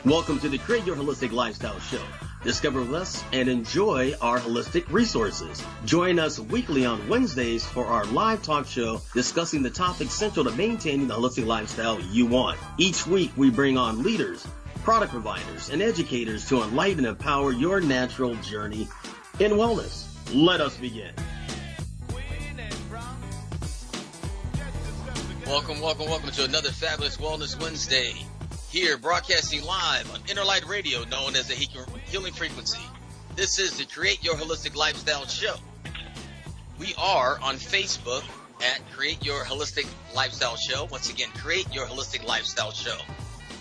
Welcome to the Create Your Holistic Lifestyle Show. Discover with us and enjoy our holistic resources. Join us weekly on Wednesdays for our live talk show discussing the topics central to maintaining the holistic lifestyle you want. Each week we bring on leaders, product providers, and educators to enlighten and empower your natural journey in wellness. Let us begin. Welcome to another fabulous Wellness Wednesday. Here, broadcasting live on Interlight Radio, known as the Healing Frequency. This is the Create Your Holistic Lifestyle Show. We are on Facebook at Create Your Holistic Lifestyle Show. Once again, Create Your Holistic Lifestyle Show.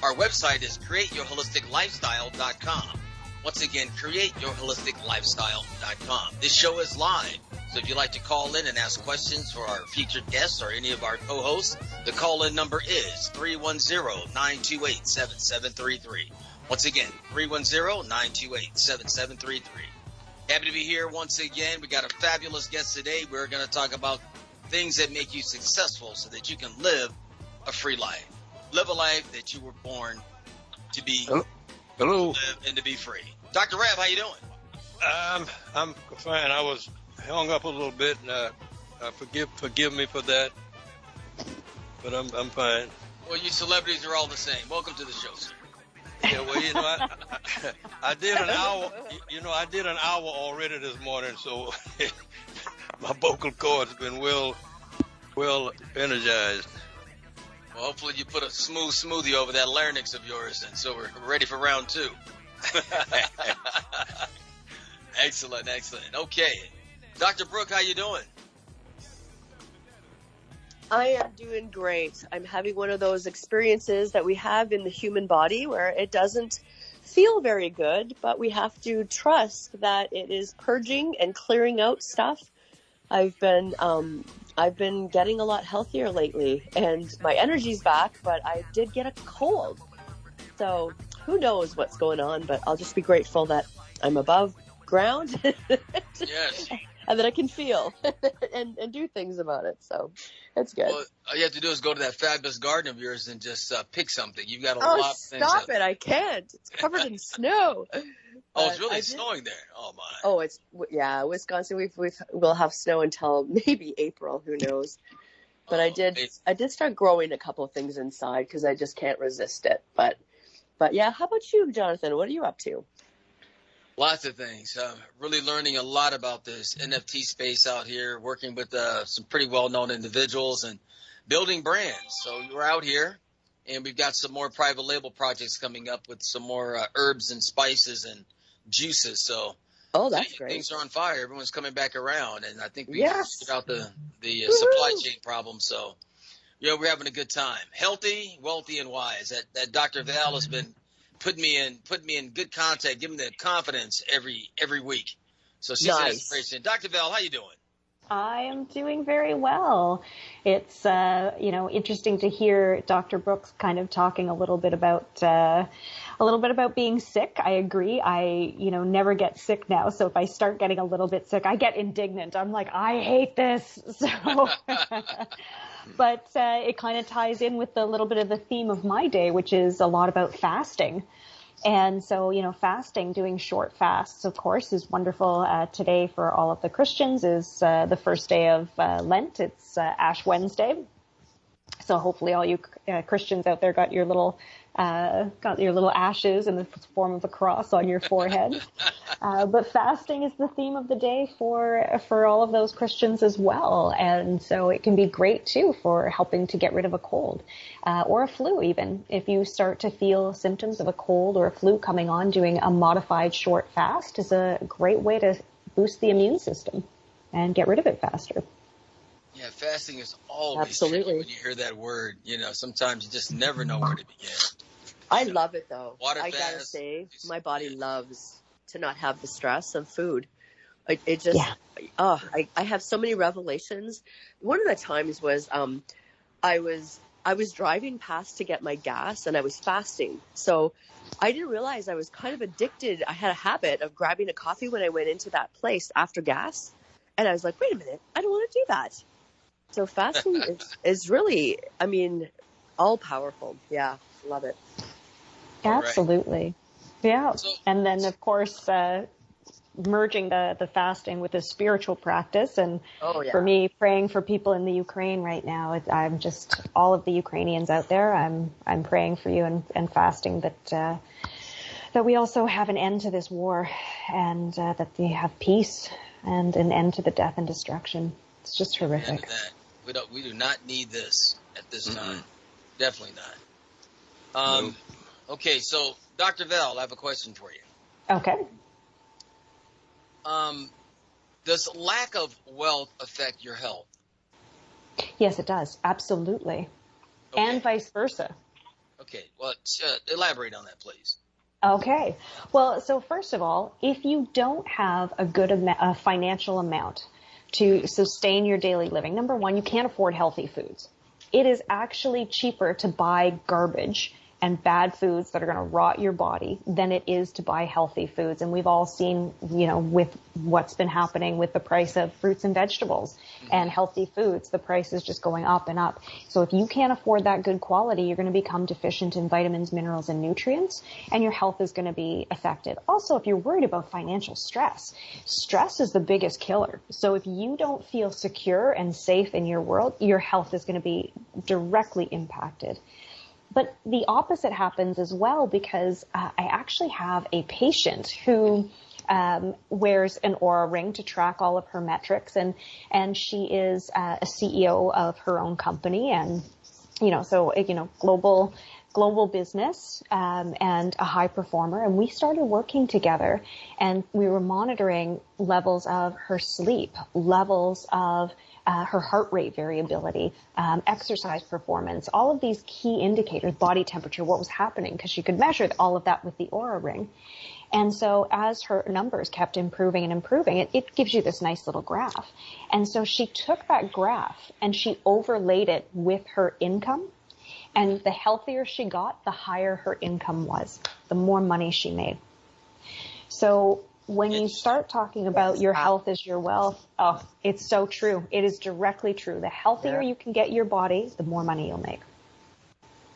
Our website is createyourholisticlifestyle.com. Once again, createyourholisticlifestyle.com. This show is live. So if you'd like to call in and ask questions for our featured guests or any of our co-hosts, the call-in number is 310-928-7733. Once again, 310-928-7733. Happy to be here once again. We got a fabulous guest today. We're going to talk about things that make you successful so that you can live a free life. Live a life that you were born to be. Hello. Live and to be free. Dr. Rabb, how you doing? I'm fine. I was hung up a little bit, and forgive me for that. But I'm fine. Well, you celebrities are all the same. Welcome to the show, sir. Yeah, well, I did an hour. I did an hour already this morning, so my vocal cords been well energized. Well, hopefully you put a smoothie over that larynx of yours, and so we're ready for round two. Excellent. Okay. Dr. Brookh, how you doing? I am doing great. I'm having one of those experiences that we have in the human body where it doesn't feel very good, but we have to trust that it is purging and clearing out stuff. I've been getting a lot healthier lately, and my energy's back, but I did get a cold. So who knows what's going on, but I'll just be grateful that I'm above ground. Yes. And that I can feel and do things about it. So it's good. Well, all you have to do is go to that fabulous garden of yours and just pick something. You've got a lot of things. Stop it. I can't. It's covered in snow. Oh, it's really snowing there. Oh, my. Oh, Wisconsin. We'll have snow until maybe April. Who knows? But I did start growing a couple of things inside because I just can't resist it. But yeah, how about you, Johnathan? What are you up to? Lots of things. Really learning a lot about this NFT space out here, working with some pretty well-known individuals and building brands. So we're out here, and we've got some more private label projects coming up with some more herbs and spices and juices. So that's great. Things are on fire. Everyone's coming back around, and I think we figured out the supply chain problem. So, we're having a good time. Healthy, wealthy, and wise. That Dr. Val has been put me in good contact, give me the confidence every week. So she's an inspiration. Dr. Val, how you doing? I am doing very well. It's interesting to hear Dr. Brookh kind of talking a little bit about being sick. I agree. I never get sick now. So if I start getting a little bit sick, I get indignant. I'm like, I hate this. So but it kind of ties in with a little bit of the theme of my day, which is a lot about fasting. And so, fasting, doing short fasts, of course, is wonderful. Today for all of the Christians is the first day of Lent. It's Ash Wednesday. So hopefully all you Christians out there got your little ashes in the form of a cross on your forehead. But fasting is the theme of the day for all of those Christians as well. And so it can be great too for helping to get rid of a cold, or a flu even. If you start to feel symptoms of a cold or a flu coming on, doing a modified short fast is a great way to boost the immune system and get rid of it faster. Yeah, fasting is always Absolutely. tricky when you hear that word. Sometimes you just never know where to begin. I love it, though. I gotta say, my body loves to not have the stress of food. I have so many revelations. One of the times was I was driving past to get my gas, and I was fasting. So I didn't realize I was kind of addicted. I had a habit of grabbing a coffee when I went into that place after gas. And I was like, wait a minute, I don't want to do that. So fasting is really, all powerful. Yeah, love it. Absolutely. Yeah. So, and then, of course, merging the fasting with a spiritual practice. And for me, praying for people in the Ukraine right now, I'm just, all of the Ukrainians out there, I'm praying for you and fasting that we also have an end to this war, and that they have peace and an end to the death and destruction. It's just horrific. We do not need this at this time. Definitely not. Okay, so Dr. Val, I have a question for you. Okay. Does lack of wealth affect your health? Yes, it does. Absolutely. Okay. And vice versa. Okay. Well, elaborate on that, please. Okay. Well, so first of all, if you don't have a good financial amount to sustain your daily living, number one, you can't afford healthy foods. It is actually cheaper to buy garbage and bad foods that are going to rot your body than it is to buy healthy foods. And we've all seen, with what's been happening with the price of fruits and vegetables and healthy foods, the price is just going up and up. So if you can't afford that good quality, you're going to become deficient in vitamins, minerals, and nutrients, and your health is going to be affected. Also, if you're worried about financial stress is the biggest killer. So if you don't feel secure and safe in your world, your health is going to be directly impacted. But the opposite happens as well, because I actually have a patient who wears an Oura ring to track all of her metrics, and she is a CEO of her own company, and global business, and a high performer. And we started working together, and we were monitoring levels of her sleep, levels of her heart rate variability, exercise performance, all of these key indicators, body temperature, what was happening, because she could measure all of that with the Oura ring. And so as her numbers kept improving and improving, it gives you this nice little graph. And so she took that graph and she overlaid it with her income. And the healthier she got, the higher her income was, the more money she made. So when you start talking about your health is your wealth, it's so true. It is directly true. The healthier you can get your body, the more money you'll make.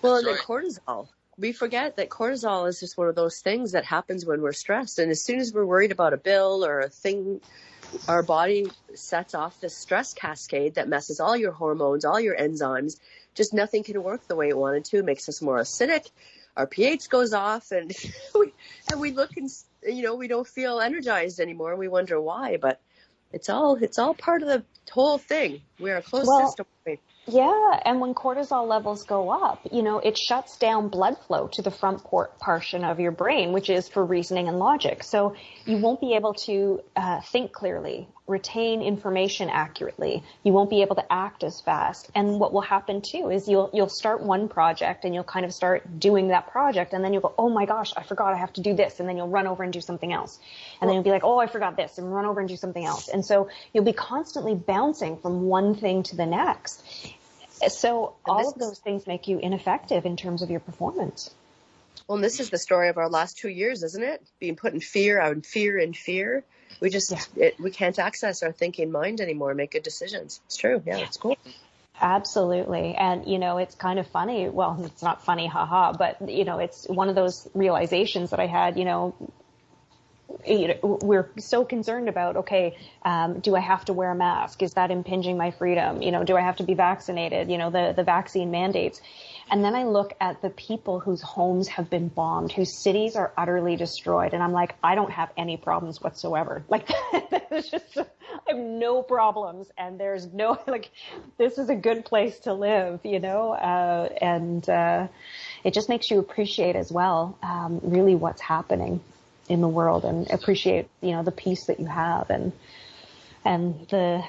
Well, and then cortisol. We forget that cortisol is just one of those things that happens when we're stressed. And as soon as we're worried about a bill or a thing, our body sets off this stress cascade that messes all your hormones, all your enzymes. Just nothing can work the way it wanted to. It makes us more acidic. Our pH goes off, and we look and we don't feel energized anymore. We wonder why, but it's all part of the whole thing. We're a closed system. Yeah, and when cortisol levels go up, it shuts down blood flow to the front portion of your brain, which is for reasoning and logic. So you won't be able to think clearly, retain information accurately. You won't be able to act as fast. And what will happen too is you'll start one project and you'll kind of start doing that project, and then you'll go, oh my gosh, I forgot I have to do this, and then you'll run over and do something else. And then you'll be like, oh, I forgot this, and run over and do something else. And so you'll be constantly bouncing from one thing to the next. So all of those things make you ineffective in terms of your performance. Well, and this is the story of our last 2 years, isn't it? Being put in fear and fear. We just, we can't access our thinking mind anymore, make good decisions. It's true. Yeah, it's cool. Absolutely. And, it's kind of funny. Well, it's not funny, haha, but, it's one of those realizations that I had, we're so concerned about, do I have to wear a mask? Is that impinging my freedom? Do I have to be vaccinated? The vaccine mandates. And then I look at the people whose homes have been bombed, whose cities are utterly destroyed. And I'm like, I don't have any problems whatsoever. There's just, I have no problems. And there's no, this is a good place to live, and it just makes you appreciate as well, really what's happening in the world, and appreciate, the peace that you have, and the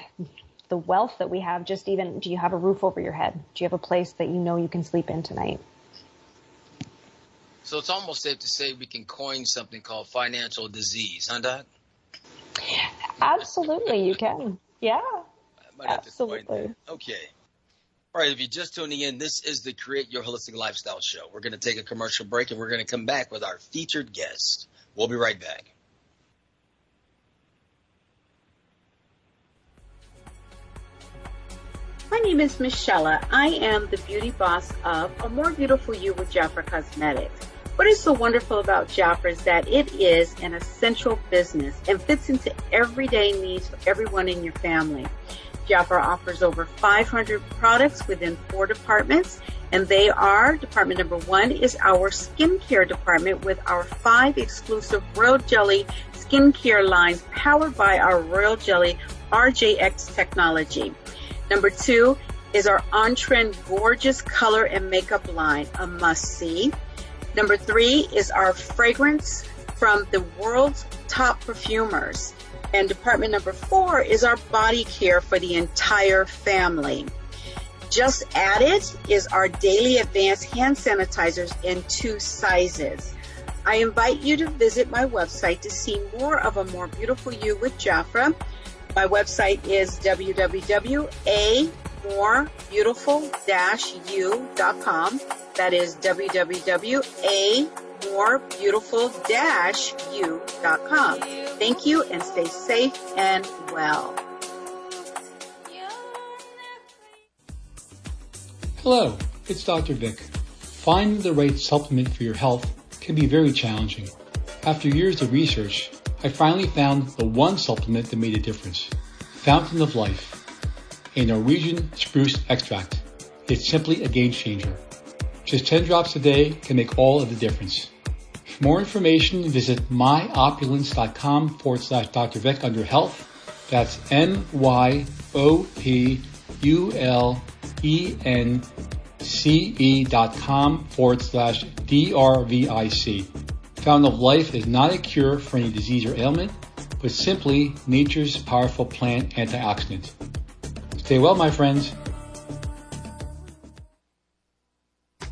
wealth that we have. Just even, do you have a roof over your head? Do you have a place that you can sleep in tonight? So it's almost safe to say we can coin something called financial disease, huh, Doc? Absolutely, you can. Yeah, absolutely. Okay. All right, if you're just tuning in, this is the Create Your Holistic Lifestyle Show. We're going to take a commercial break, and we're going to come back with our featured guest. We'll be right back. My name is Michelle. I am the beauty boss of A More Beautiful You with Jafra Cosmetics. What is so wonderful about Jafra is that it is an essential business and fits into everyday needs for everyone in your family. Jafra offers over 500 products within 4 departments, and they are, department number 1 is our skincare department with our 5 exclusive Royal Jelly skincare lines powered by our Royal Jelly RJX technology. Number 2 is our on-trend gorgeous color and makeup line, a must-see. Number 3 is our fragrance from the world's top perfumers. And department number 4 is our body care for the entire family. Just added is our daily advanced hand sanitizers in 2 sizes. I invite you to visit my website to see more of a more beautiful you with Jafra. My website is www.amorebeautiful-u.com. That is www.amorebeautiful-u.com. Thank you, and stay safe and well. Hello, it's Dr. Vic. Finding the right supplement for your health can be very challenging. After years of research, I finally found the one supplement that made a difference. Fountain of Life, a Norwegian spruce extract. It's simply a game changer. Just 10 drops a day can make all of the difference. For more information, visit myopulence.com/Dr. Vic under health. That's myopulence.com/DRVIC. Fountain of Life is not a cure for any disease or ailment, but simply nature's powerful plant antioxidant. Stay well, my friends.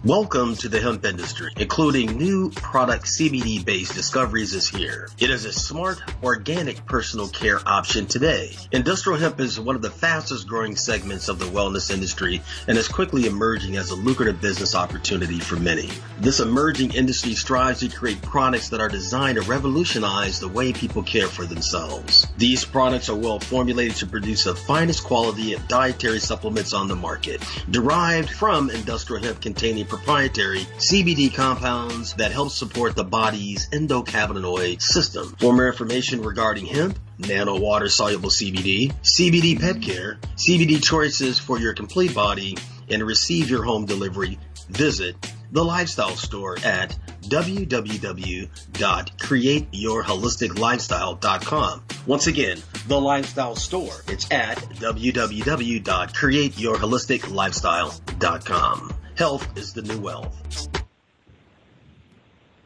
Welcome to the hemp industry, including new product CBD-based discoveries is here. It is a smart, organic personal care option today. Industrial hemp is one of the fastest growing segments of the wellness industry and is quickly emerging as a lucrative business opportunity for many. This emerging industry strives to create products that are designed to revolutionize the way people care for themselves. These products are well formulated to produce the finest quality of dietary supplements on the market, derived from industrial hemp containing proprietary CBD compounds that help support the body's endocannabinoid system. For more information regarding hemp, nano water soluble CBD, CBD pet care, CBD choices for your complete body, and receive your home delivery, visit the Lifestyle Store at www.createyourholisticlifestyle.com. Once again, the Lifestyle Store. It's at www.createyourholisticlifestyle.com. Health is the new wealth.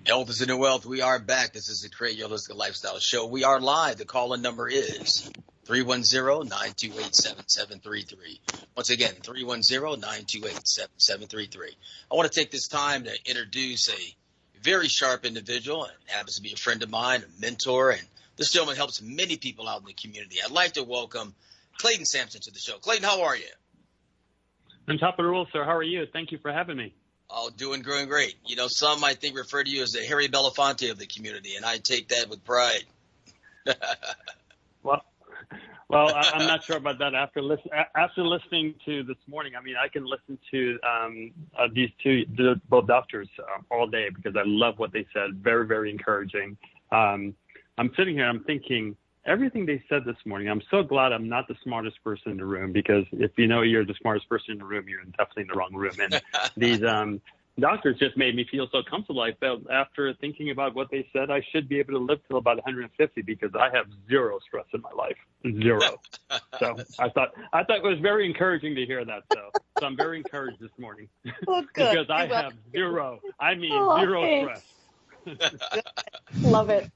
Health is the new wealth. We are back. This is the Create Your Holistic Lifestyle Show. We are live. The call-in number is 310-928-7733. Once again, 310-928-7733. I want to take this time to introduce a very sharp individual. It happens to be a friend of mine, a mentor, and this gentleman helps many people out in the community. I'd like to welcome Clayton Sampson to the show. Clayton, how are you? On top of the world, sir. How are you? Thank you for having me. Oh, doing great. You know, some I think refer to you as the Harry Belafonte of the community, and I take that with pride. Well, I'm not sure about that after listening to this morning. I mean, I can listen to these both doctors all day because I love what they said. Very, very encouraging. I'm sitting here, I'm thinking, everything they said this morning, I'm so glad I'm not the smartest person in the room, because if you know you're the smartest person in the room, you're definitely in the wrong room. And these doctors just made me feel so comfortable. I felt after thinking about what they said, I should be able to live till about 150 because I have zero stress in my life. Zero. So I thought it was very encouraging to hear that. So I'm very encouraged this morning. Oh, good. Because I have zero. I mean, zero stress. Love it.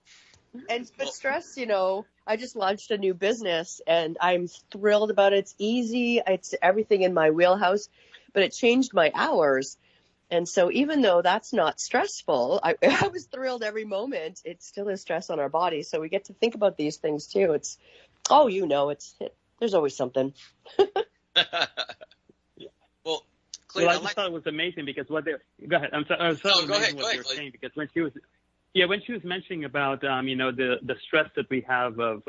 And but stress, you know, I just launched a new business and I'm thrilled about it. It's easy. It's everything in my wheelhouse, but it changed my hours. And so even though that's not stressful, I was thrilled every moment. It still is stress on our body. So we get to think about these things too. It's, there's always something. Well, Clayton, I just thought it was amazing because go ahead. I'm sorry. Go ahead, what you were saying, because when she was mentioning about, the stress that we have of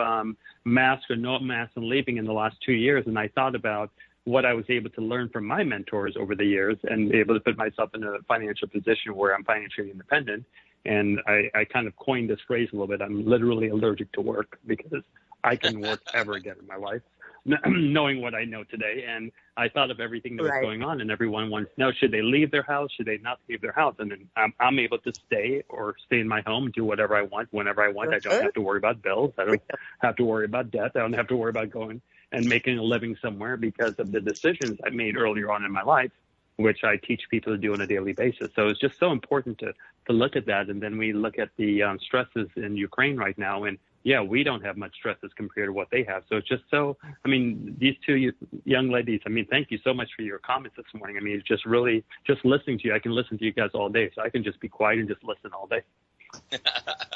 mask or no mask and leaving in the last 2 years, and I thought about what I was able to learn from my mentors over the years and be able to put myself in a financial position where I'm financially independent. And I kind of coined this phrase a little bit. I'm literally allergic to work because I can work ever again in my life, knowing what I know today. And I thought of everything that was going on, and everyone wants to know, should they leave their house? Should they not leave their house? And then I'm able to stay in my home, do whatever I want, whenever I want. I don't have to worry about bills. I don't have to worry about debt. I don't have to worry about going and making a living somewhere because of the decisions I made earlier on in my life, which I teach people to do on a daily basis. So it's just so important to look at that. And then we look at the stresses in Ukraine right now. And yeah, we don't have much stress as compared to what they have. So it's just so, I mean, these two young ladies, I mean, thank you so much for your comments this morning. I mean, it's just really, just listening to you, I can listen to you guys all day. So I can just be quiet and just listen all day.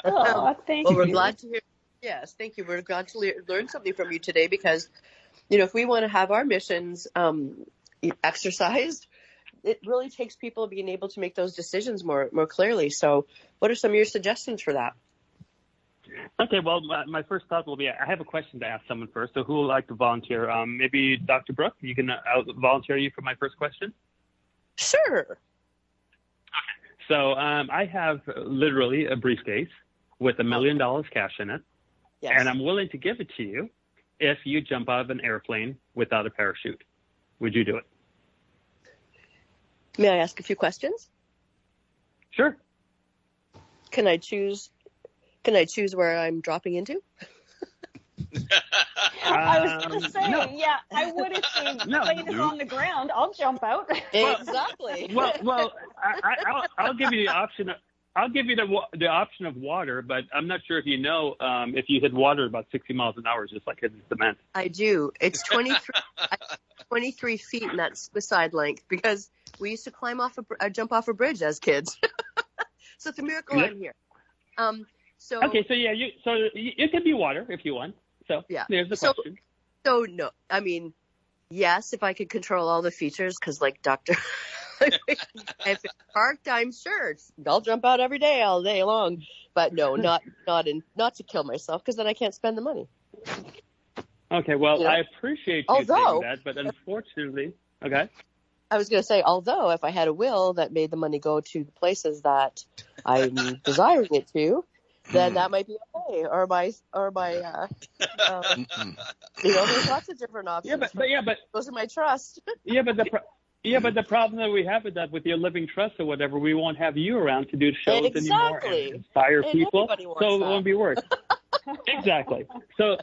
Oh, thank you. Well, we're glad to hear. Yes, thank you. We're glad to learn something from you today because, you know, if we want to have our missions exercised, it really takes people being able to make those decisions more clearly. So what are some of your suggestions for that? Okay, well, my first thought will be, I have a question to ask someone first. So who would like to volunteer? Maybe Dr. Brookh, you can volunteer you for my first question? Sure. Okay. So I have literally a briefcase with $1 million cash in it. Yes. And I'm willing to give it to you if you jump out of an airplane without a parachute. Would you do it? May I ask a few questions? Sure. Can I choose where I'm dropping into? I was going to say, yeah, I would assume the plane is on the ground. I'll jump out. Exactly. Well, I'll give you the option. I'll give you the option of water, but I'm not sure if you know if you hit water about 60 miles an hour, just like hitting cement. I do. It's 23 feet, and that's suicide length because we used to jump off a bridge as kids. So it's a miracle I'm here. Okay, so yeah, it could be water if you want. So yeah, there's the question. So no, I mean, yes, if I could control all the features, because like Dr. if it's parked, I'm sure I'll jump out every day, all day long. But no, not to kill myself, because then I can't spend the money. Okay, well, I appreciate you saying that, but unfortunately, okay. I was going to say, although if I had a will that made the money go to the places that I'm desiring it to, then that might be okay. Or my there's lots of different options. But those are my trust. But the problem that we have with that, with your living trust or whatever, we won't have you around to do shows anymore and inspire people. So it won't be worth. Exactly. So,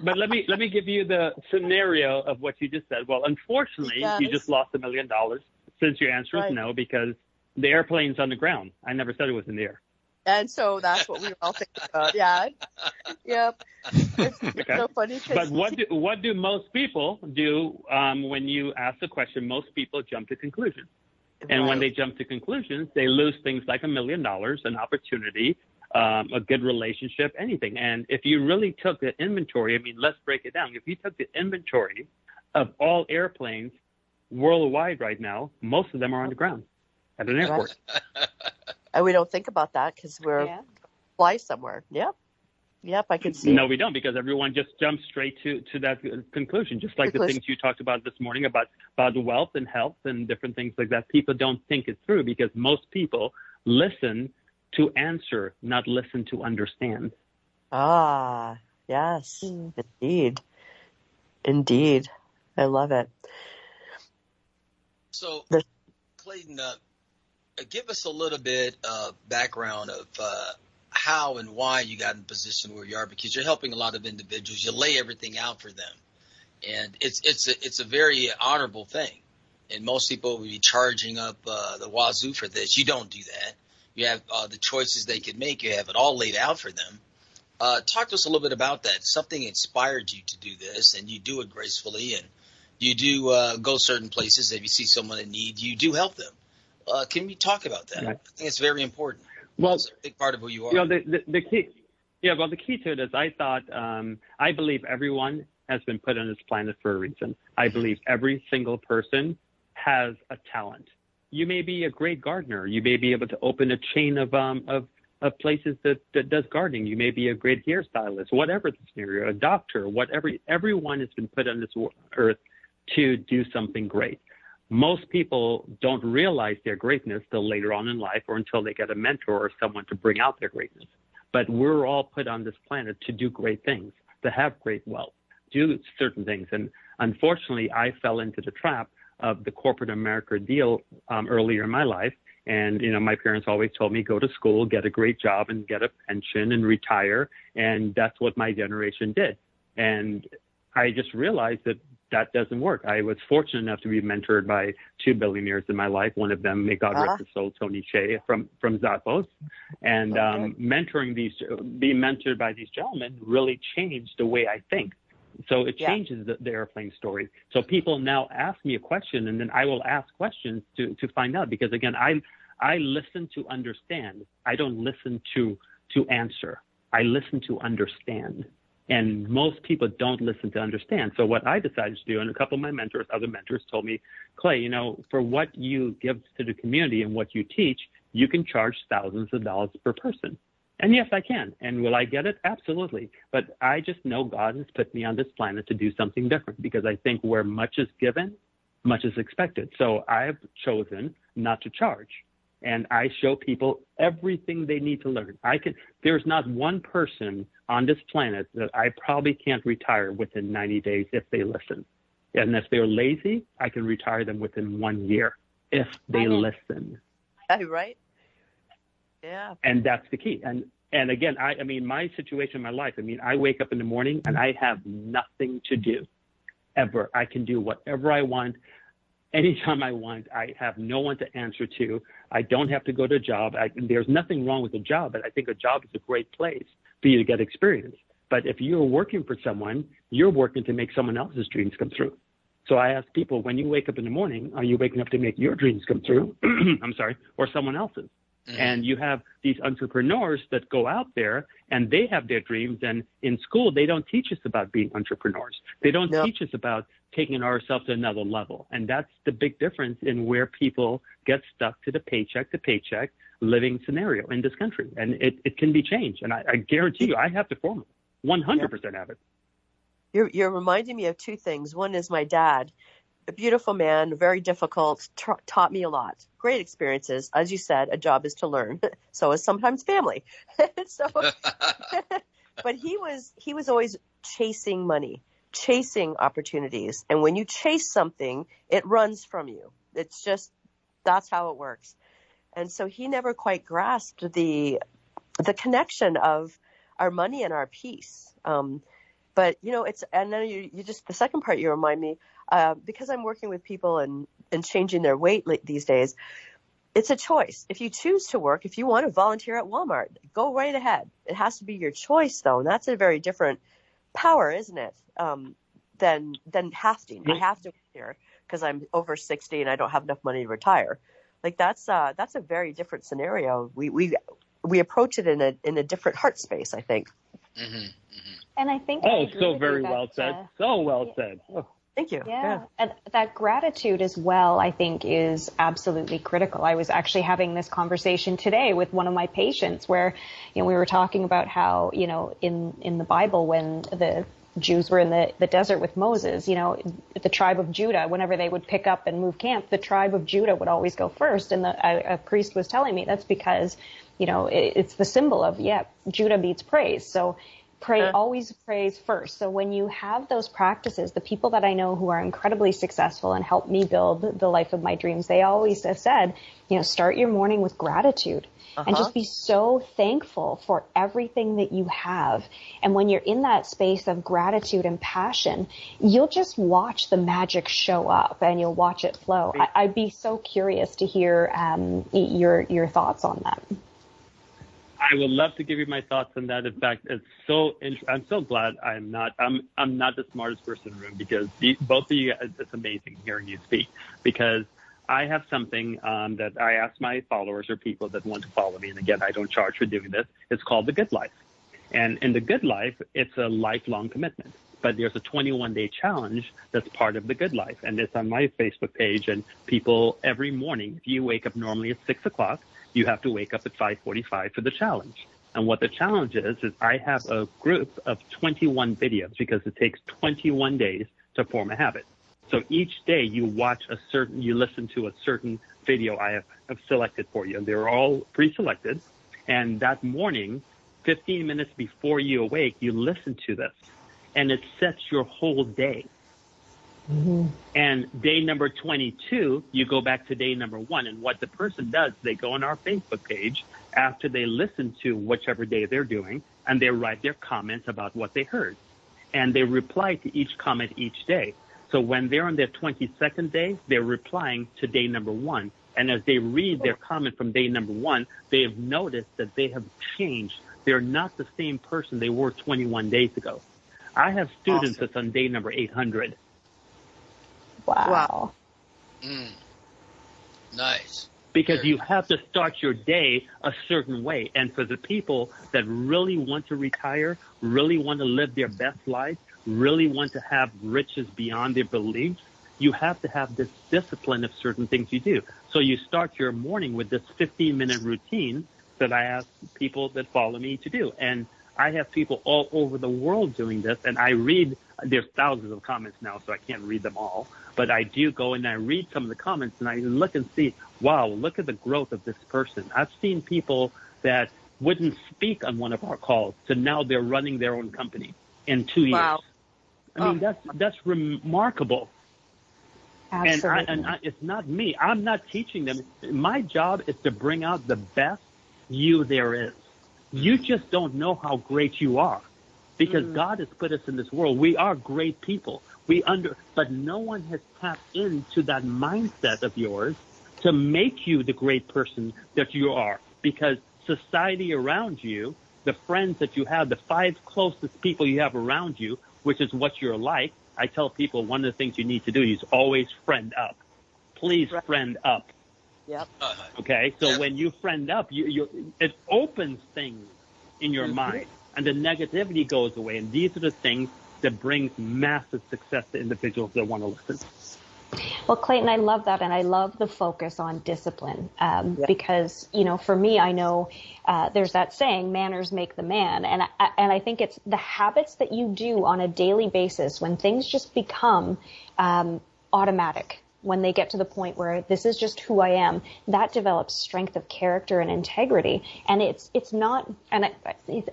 but let me give you the scenario of what you just said. Well, unfortunately, you just lost $1 million since your answer is no, because the airplane's on the ground. I never said it was in the air. And so that's what we were all thinking about. Yeah. Yep. It's so funny. But what do most people do when you ask the question? Most people jump to conclusions. And when they jump to conclusions, they lose things like $1 million, an opportunity, a good relationship, anything. And if you really took the inventory, I mean, let's break it down. If you took the inventory of all airplanes worldwide right now, most of them are on the ground at an airport. And we don't think about that because we're fly somewhere. Yep, I can see. No, we don't, because everyone just jumps straight to that conclusion, just like the things you talked about this morning about wealth and health and different things like that. People don't think it through because most people listen to answer, not listen to understand. Ah, yes, indeed. I love it. So, Clayton, give us a little bit of background of how and why you got in the position where you are, because you're helping a lot of individuals. You lay everything out for them, and it's a very honorable thing. And most people would be charging up the wazoo for this. You don't do that. You have the choices they could make. You have it all laid out for them. Talk to us a little bit about that. Something inspired you to do this, and you do it gracefully, and you do go certain places. If you see someone in need, you do help them. Can we talk about that? Right. I think it's very important. Well, it's a big part of who you are. You know, the key. Yeah, well, the key to it is I believe everyone has been put on this planet for a reason. I believe every single person has a talent. You may be a great gardener. You may be able to open a chain of places that does gardening. You may be a great hairstylist, whatever the scenario, a doctor, whatever. Everyone has been put on this earth to do something great. Most people don't realize their greatness till later on in life or until they get a mentor or someone to bring out their greatness. But we're all put on this planet to do great things, to have great wealth, do certain things. And unfortunately, I fell into the trap of the corporate America deal earlier in my life. And, you know, my parents always told me, go to school, get a great job and get a pension and retire. And that's what my generation did. And I just realized that that doesn't work. I was fortunate enough to be mentored by two billionaires in my life. One of them, may God rest his soul, Tony Hsieh from Zappos. And being mentored by these gentlemen really changed the way I think. So it changes the airplane story. So people now ask me a question, and then I will ask questions to find out. Because, again, I listen to understand. I don't listen to answer. I listen to understand. And most people don't listen to understand. So what I decided to do, and a couple of my mentors, other mentors told me, Clay, you know, for what you give to the community and what you teach, you can charge thousands of dollars per person. And yes, I can. And will I get it? Absolutely. But I just know God has put me on this planet to do something different, because I think where much is given, much is expected. So I have chosen not to charge. And I show people everything they need to learn. There's not one person on this planet that I probably can't retire within 90 days if they listen. And if they're lazy, I can retire them within 1 year if they listen. Right. Yeah. And that's the key. And again, I mean, my situation in my life, I mean, I wake up in the morning and I have nothing to do ever. I can do whatever I want. Anytime I want. I have no one to answer to. I don't have to go to a job. There's nothing wrong with a job, but I think a job is a great place for you to get experience. But if you're working for someone, you're working to make someone else's dreams come through. So I ask people, when you wake up in the morning, are you waking up to make your dreams come through? I'm sorry, or someone else's? Mm-hmm. And you have these entrepreneurs that go out there and they have their dreams. And in school, they don't teach us about being entrepreneurs. They don't teach us about taking ourselves to another level. And that's the big difference in where people get stuck to the paycheck living scenario in this country. And it can be changed. And I guarantee you, I have the formula. 100% have it. You're reminding me of two things. One is my dad. A beautiful man, very difficult, taught me a lot. Great experiences. As you said, a job is to learn. So is sometimes family. But he was always chasing money, chasing opportunities. And when you chase something, it runs from you. It's just, that's how it works. And so he never quite grasped the connection of our money and our peace. But, you know, and then you just, the second part you remind me, because I'm working with people and changing their weight these days, it's a choice. If you choose to work, if you want to volunteer at Walmart, go right ahead. It has to be your choice, though. And that's a very different power, isn't it? Than hafting. I have to work here because I'm over 60 and I don't have enough money to retire. Like that's a very different scenario. We approach it in a different heart space, I think. Mm-hmm, mm-hmm. And I think so very well said. So well said. Oh. Thank you. Yeah. And that gratitude as well, I think, is absolutely critical. I was actually having this conversation today with one of my patients where, you know, we were talking about how, you know, in the Bible, when the Jews were in the desert with Moses, you know, the tribe of Judah, whenever they would pick up and move camp, the tribe of Judah would always go first. And a priest was telling me that's because, you know, it's the symbol of, Judah meets praise. So always praise first. So when you have those practices, the people that I know who are incredibly successful and help me build the life of my dreams, they always have said, you know, start your morning with gratitude and just be so thankful for everything that you have. And when you're in that space of gratitude and passion, you'll just watch the magic show up and you'll watch it flow. I'd be so curious to hear your thoughts on that. I would love to give you my thoughts on that. In fact, I'm so glad I'm not the smartest person in the room, because both of you, it's amazing hearing you speak, because I have something that I ask my followers or people that want to follow me. And again, I don't charge for doing this. It's called the Good Life. And in the Good Life, it's a lifelong commitment. But there's a 21-day challenge that's part of the Good Life. And it's on my Facebook page. And people every morning, if you wake up normally at 6 o'clock, you have to wake up at 5:45 for the challenge. And what the challenge is I have a group of 21 videos, because it takes 21 days to form a habit. So each day you listen to a certain video I have selected for you. And they're all pre-selected. And that morning, 15 minutes before you awake, you listen to this. And it sets your whole day. Mm-hmm. And day number 22, you go back to day number 1. And what the person does, they go on our Facebook page after they listen to whichever day they're doing, and they write their comments about what they heard. And they reply to each comment each day. So when they're on their 22nd day, they're replying to day number 1. And as they read their comment from day number 1, they have noticed that they have changed. They're not the same person they were 21 days ago. I have students that's on day number 800. Wow. Nice. Because you have to start your day a certain way. And for the people that really want to retire, really want to live their best life, really want to have riches beyond their beliefs, you have to have this discipline of certain things you do. So you start your morning with this 15-minute routine that I ask people that follow me to do. And I have people all over the world doing this, and I read, there's thousands of comments now, so I can't read them all, but I do go and I read some of the comments, and I look and see, wow, look at the growth of this person. I've seen people that wouldn't speak on one of our calls, so now they're running their own company in 2 years. Wow. I mean, that's remarkable. Absolutely. And it's not me. I'm not teaching them. My job is to bring out the best you there is. You just don't know how great you are, because God has put us in this world. We are great people. But no one has tapped into that mindset of yours to make you the great person that you are, because society around you, the friends that you have, the 5 closest people you have around you, which is what you're like. I tell people one of the things you need to do is always friend up. Please friend up. Yep. Okay, so when you friend up, it opens things in your mind, and the negativity goes away. And these are the things that brings massive success to individuals that want to listen. Well, Clayton, I love that, and I love the focus on discipline because, for me, I know there's that saying, manners make the man, and I think it's the habits that you do on a daily basis when things just become automatic. When they get to the point where this is just who I am, that develops strength of character and integrity. And it's not, and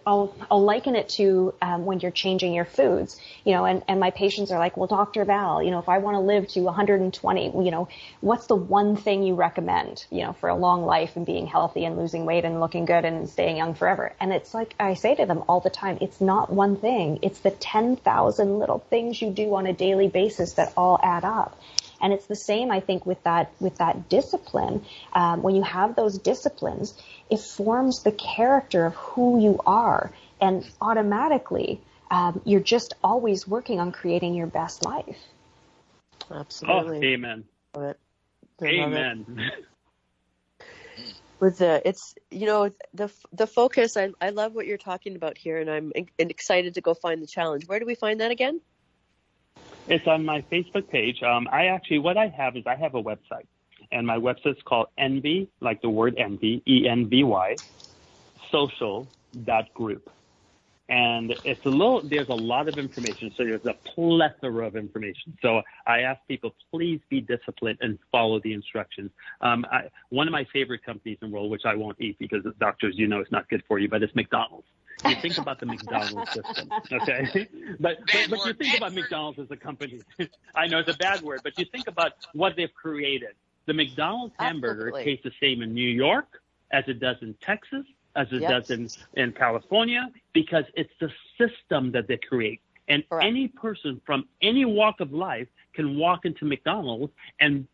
I'll liken it to when you're changing your foods, and my patients are like, well, Dr. Val, if I want to live to 120, what's the one thing you recommend, for a long life and being healthy and losing weight and looking good and staying young forever? And it's like I say to them all the time, it's not one thing. It's the 10,000 little things you do on a daily basis that all add up. And it's the same, I think, with that discipline. When you have those disciplines, it forms the character of who you are. And automatically, you're just always working on creating your best life. Absolutely. Oh, amen. Love it. Amen. With the focus, I love what you're talking about here, and I'm excited to go find the challenge. Where do we find that again? It's on my Facebook page. What I have is I have a website, and my website is called Envy, like the word envy, ENVY, social.group. And there's a lot of information. So there's a plethora of information. So I ask people, please be disciplined and follow the instructions. One of my favorite companies in the world, which I won't eat because the doctors, it's not good for you, but it's McDonald's. You think about the McDonald's system, okay? But you think about McDonald's as a company. I know it's a bad word, but you think about what they've created. The McDonald's hamburger tastes the same in New York as it does in Texas, as it does in California, because it's the system that they create. And any person from any walk of life can walk into McDonald's and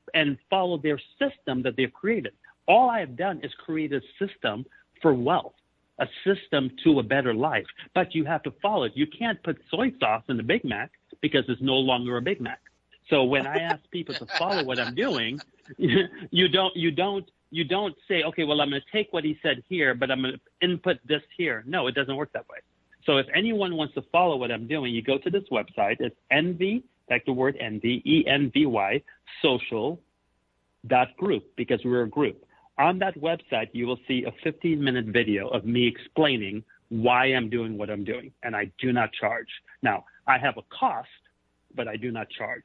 follow their system that they've created. All I have done is create a system for wealth, a system to a better life, but you have to follow it. You can't put soy sauce in the Big Mac because it's no longer a Big Mac. So when I ask people to follow what I'm doing, you don't say, okay, well, I'm going to take what he said here, but I'm going to input this here. No, it doesn't work that way. So if anyone wants to follow what I'm doing, you go to this website. It's Envy, like the word envy, ENVY, social.group, because we're a group. On that website, you will see a 15-minute video of me explaining why I'm doing what I'm doing, and I do not charge. Now, I have a cost, but I do not charge.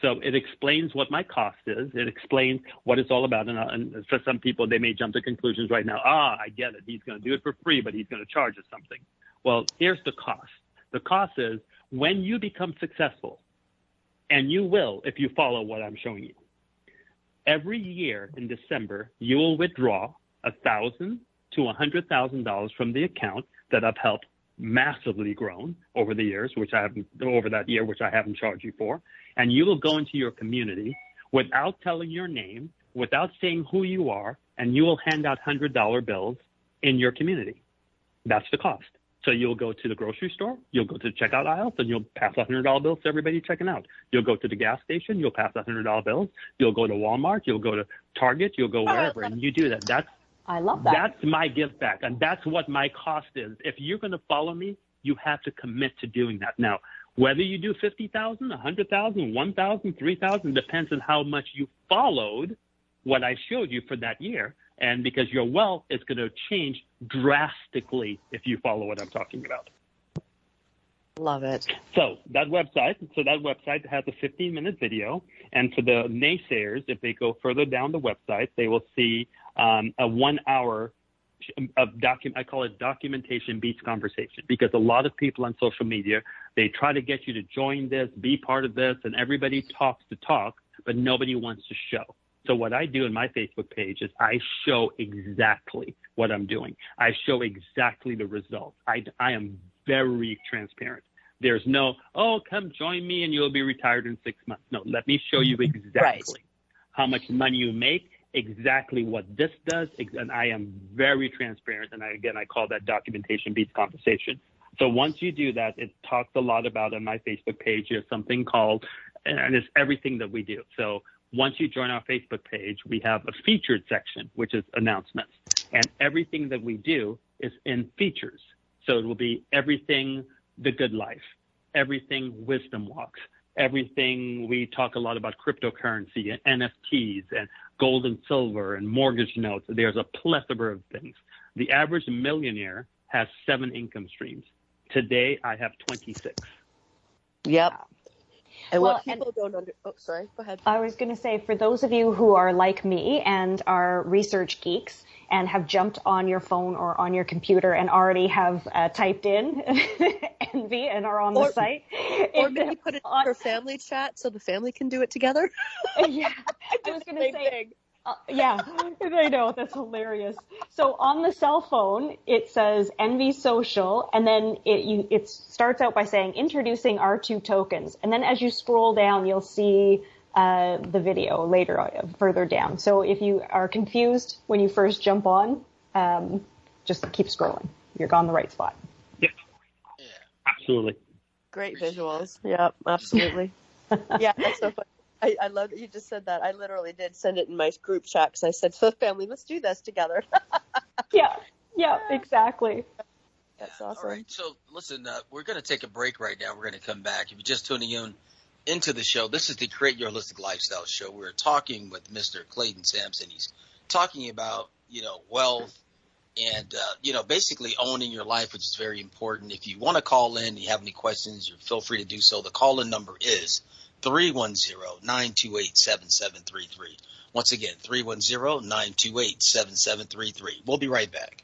So it explains what my cost is. It explains what it's all about. And for some people, they may jump to conclusions right now. I get it. He's going to do it for free, but he's going to charge us something. Well, here's the cost. The cost is when you become successful, and you will if you follow what I'm showing you. Every year in December, you will withdraw $1,000 to $100,000 from the account that I've helped massively grown over the years, which I haven't charged you for. And you will go into your community without telling your name, without saying who you are, and you will hand out $100 bills in your community. That's the cost. So you'll go to the grocery store, you'll go to the checkout aisles, and you'll pass out $100 bills to everybody checking out. You'll go to the gas station, you'll pass out $100 bills. You'll go to Walmart, you'll go to Target, you'll go wherever, and you do that. I love that. That's my give back, and that's what my cost is. If you're going to follow me, you have to commit to doing that. Now, whether you do 50,000, 100,000, 1,000, 3,000, depends on how much you followed what I showed you for that year. And because your wealth is going to change drastically if you follow what I'm talking about. Love it. So that website has a 15-minute video. And for the naysayers, if they go further down the website, they will see a 1 hour of I call it documentation beats conversation, because a lot of people on social media, they try to get you to join this, be part of this, and everybody talks the talk, but nobody wants to show. So what I do in my Facebook page is I show exactly what I'm doing. I show exactly the results. I am very transparent. There's no, come join me and you'll be retired in 6 months. No, let me show you exactly how much money you make, exactly what this does. And I am very transparent. And I call that documentation beats conversation. So once you do that, it talks a lot about on my Facebook page. There's something called, and it's everything that we do. So once you join our Facebook page, we have a featured section, which is announcements. And everything that we do is in features. So it will be everything the good life, everything wisdom walks, everything we talk a lot about cryptocurrency and NFTs and gold and silver and mortgage notes. There's a plethora of things. The average millionaire has 7 income streams. Today, I have 26. Yep. And what people don't sorry, go ahead. I was going to say, for those of you who are like me and are research geeks and have jumped on your phone or on your computer and already have typed in Envy and are on the site. Or maybe put it in your family chat so the family can do it together. Yeah, I was going to say. Yeah, I know. That's hilarious. So on the cell phone, it says Envy Social, and then it starts out by saying introducing our 2 tokens. And then as you scroll down, you'll see the video further down. So if you are confused when you first jump on, just keep scrolling. You're on the right spot. Yeah, absolutely. Great visuals. Yeah, absolutely. Yeah, that's so funny. I love that you just said that. I literally did send it in my group chat because I said to the family, let's do this together. Yeah, exactly. That's awesome. All right, so listen, we're going to take a break right now. We're going to come back. If you're just tuning into the show, this is the Create Your Holistic Lifestyle Show. We're talking with Mr. Clayton Sampson. He's talking about, wealth and, basically owning your life, which is very important. If you want to call in, you have any questions, you feel free to do so. The call-in number is 310-928-7733. Once again, 310-928-7733. We'll be right back.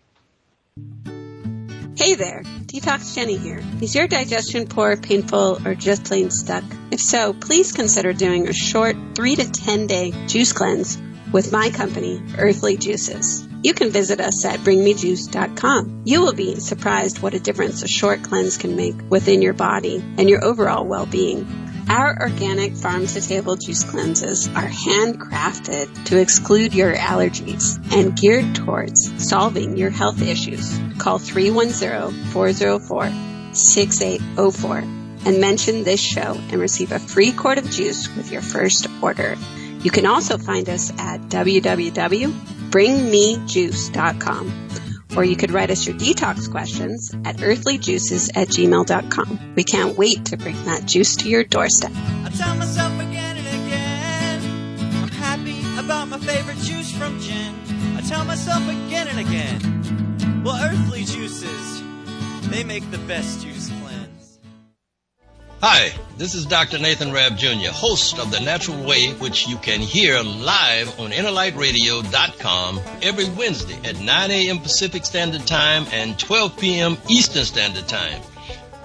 Hey there, Detox Jenny here. Is your digestion poor, painful, or just plain stuck? If so, please consider doing a short 3 to 10 day juice cleanse with my company, Earthly Juices. You can visit us at bringmejuice.com. You will be surprised what a difference a short cleanse can make within your body and your overall well-being. Our organic farm-to-table juice cleanses are handcrafted to exclude your allergies and geared towards solving your health issues. Call 310-404-6804 and mention this show and receive a free quart of juice with your first order. You can also find us at www.bringmejuice.com. Or you could write us your detox questions at earthlyjuices@gmail.com. We can't wait to bring that juice to your doorstep. I tell myself again and again, I'm happy about my favorite juice from gin. I tell myself again and again, well, Earthly Juices, they make the best juice cleanse. Hi, this is Dr. Nathan Rabb Jr., host of The Natural Way, which you can hear live on InnerlightRadio.com every Wednesday at 9 a.m. Pacific Standard Time and 12 p.m. Eastern Standard Time.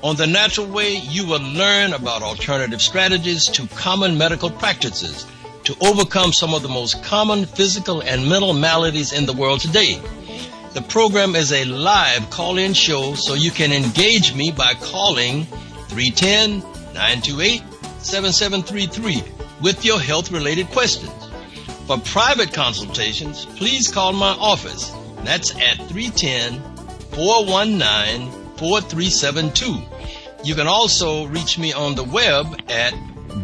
On The Natural Way, you will learn about alternative strategies to common medical practices to overcome some of the most common physical and mental maladies in the world today. The program is a live call-in show, so you can engage me by calling 310-928-7733 with your health-related questions. For private consultations, please call my office. That's at 310-419-4372. You can also reach me on the web at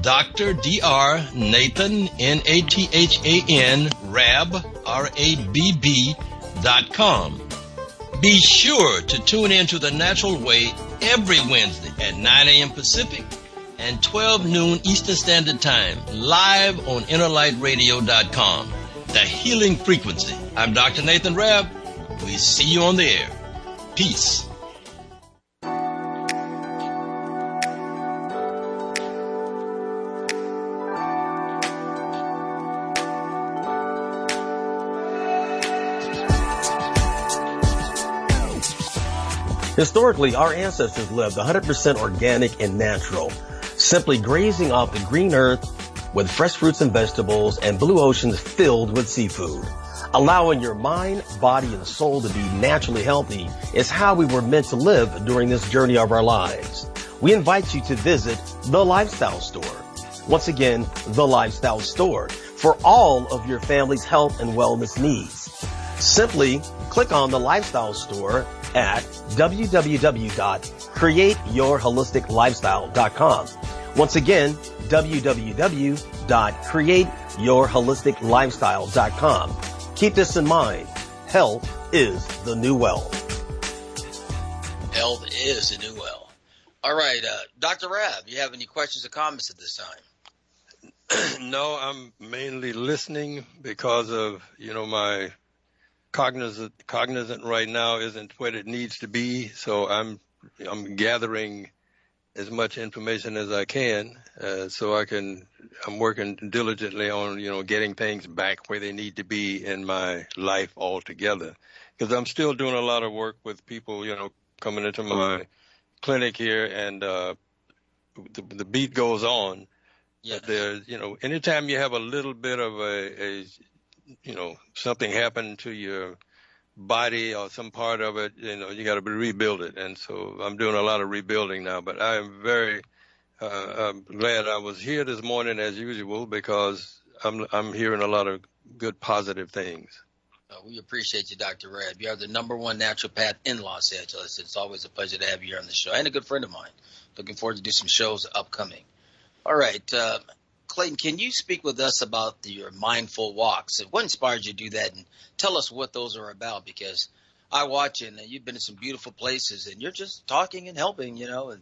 Dr. Dr. Nathan, Nathan, Rabb, Rabb.com. Be sure to tune in to The Natural Way every Wednesday at 9 a.m. Pacific and 12 noon Eastern Standard Time, live on InnerlightRadio.com. The Healing Frequency. I'm Dr. Nathan Rabb. We see you on the air. Peace. Historically, our ancestors lived 100% organic and natural, simply grazing off the green earth with fresh fruits and vegetables and blue oceans filled with seafood. Allowing your mind, body, and soul to be naturally healthy is how we were meant to live during this journey of our lives. We invite you to visit The Lifestyle Store. Once again, The Lifestyle Store, for all of your family's health and wellness needs. Simply click on The Lifestyle Store at www.createyourholisticlifestyle.com. Once again, www.createyourholisticlifestyle.com. Keep this in mind. Health is the new wealth. Health is the new wealth. All right, Dr. Rabb, you have any questions or comments at this time? No, I'm mainly listening because of, my cognizant right now isn't what it needs to be, so I'm gathering as much information as I can, so I'm working diligently on getting things back where they need to be in my life altogether, because I'm still doing a lot of work with people coming into my clinic here, and the beat goes on. Yeah. There's anytime you have a little bit of a something happened to your body or some part of it, you got to rebuild it. And so I'm doing a lot of rebuilding now, but I'm very glad I was here this morning as usual, because I'm hearing a lot of good, positive things. We appreciate you, Dr. Rabb. You are the #1 naturopath in Los Angeles. It's always a pleasure to have you here on the show, and a good friend of mine. Looking forward to do some shows upcoming. All right, Clayton, can you speak with us about your mindful walks? What inspired you to do that? And tell us what those are about, because I watch and you've been in some beautiful places and you're just talking and helping, and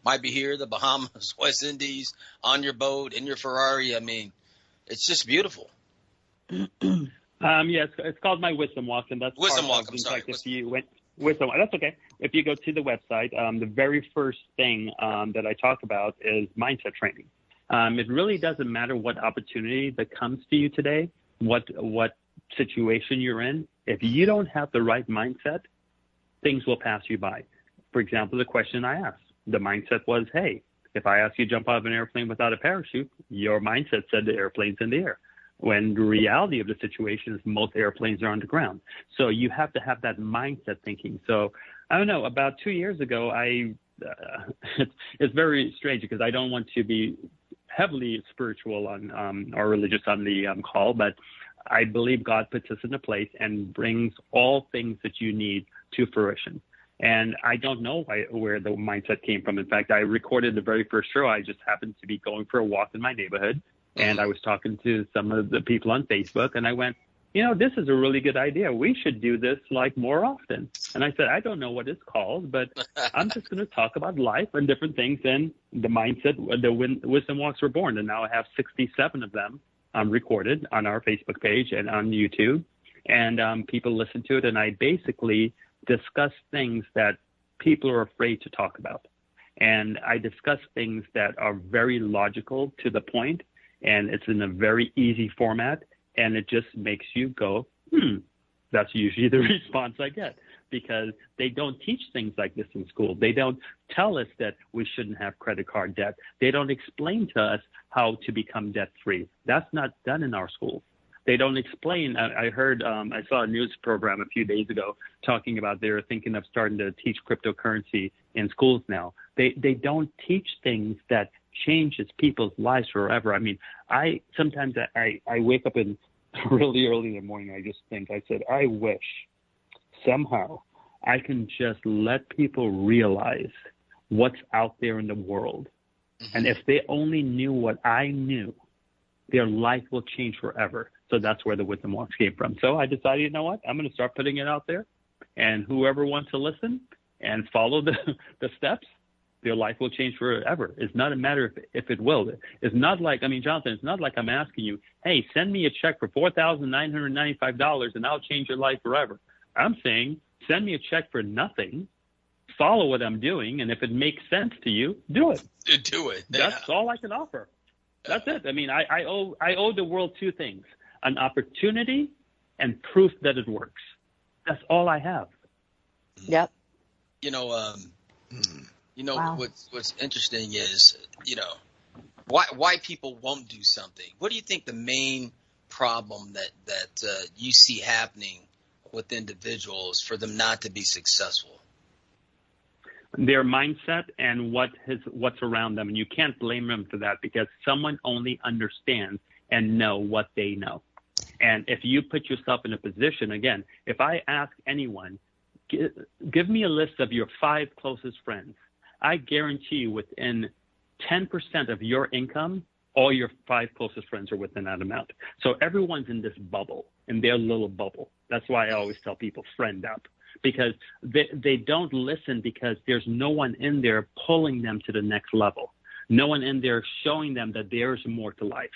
might be here, the Bahamas, West Indies, on your boat, in your Ferrari. I mean, it's just beautiful. Yes, it's called my Wisdom Walk, and that's Wisdom Walk. I'm sorry. Wisdom Walk. That's okay. If you go to the website, the very first thing that I talk about is mindset training. It really doesn't matter what opportunity that comes to you today, what situation you're in. If you don't have the right mindset, things will pass you by. For example, the question I asked, the mindset was, hey, if I ask you to jump out of an airplane without a parachute, your mindset said the airplane's in the air. When the reality of the situation is most airplanes are on the ground. So you have to have that mindset thinking. So I don't know, about 2 years ago, it's very strange because I don't want to be heavily spiritual or religious on the call, but I believe God puts us in a place and brings all things that you need to fruition. And I don't know where the mindset came from. In fact, I recorded the very first show. I just happened to be going for a walk in my neighborhood, and I was talking to some of the people on Facebook, and I went, this is a really good idea. We should do this more often. And I said, I don't know what it's called, but I'm just going to talk about life and different things. And the mindset, the Wisdom Walks were born. And now I have 67 of them recorded on our Facebook page and on YouTube. And people listen to it. And I basically discuss things that people are afraid to talk about. And I discuss things that are very logical to the point, and it's in a very easy format, and it just makes you go, That's usually the response I get, because they don't teach things like this in school. They don't tell us that we shouldn't have credit card debt. They don't explain to us how to become debt-free. That's not done in our schools. They don't explain. I saw a news program a few days ago talking about they're thinking of starting to teach cryptocurrency in schools now. They don't teach things that changes people's lives forever. I mean, sometimes I wake up in really early in the morning. I said, I wish somehow I can just let people realize what's out there in the world. Mm-hmm. And if they only knew what I knew, their life will change forever. So that's where the Wisdom Walks came from. So I decided, you know what? I'm going to start putting it out there. And whoever wants to listen and follow the steps, their life will change forever. It's not a matter if it will. It's not like, Johnathan, it's not like I'm asking you, hey, send me a check for $4,995 and I'll change your life forever. I'm saying, send me a check for nothing, follow what I'm doing, and if it makes sense to you, do it. Do it. That's all I can offer. That's it. I owe the world two things: an opportunity and proof that it works. That's all I have. Yep. Wow. What's interesting is, why people won't do something. What do you think the main problem that you see happening with individuals for them not to be successful? Their mindset and what's around them. And you can't blame them for that, because someone only understands and know what they know. And if you put yourself in a position, again, if I ask anyone, give me a list of your 5 closest friends, I guarantee you within 10% of your income, all your 5 closest friends are within that amount. So everyone's in this bubble, in their little bubble. That's why I always tell people, friend up, because they don't listen, because there's no one in there pulling them to the next level. No one in there showing them that there's more to life.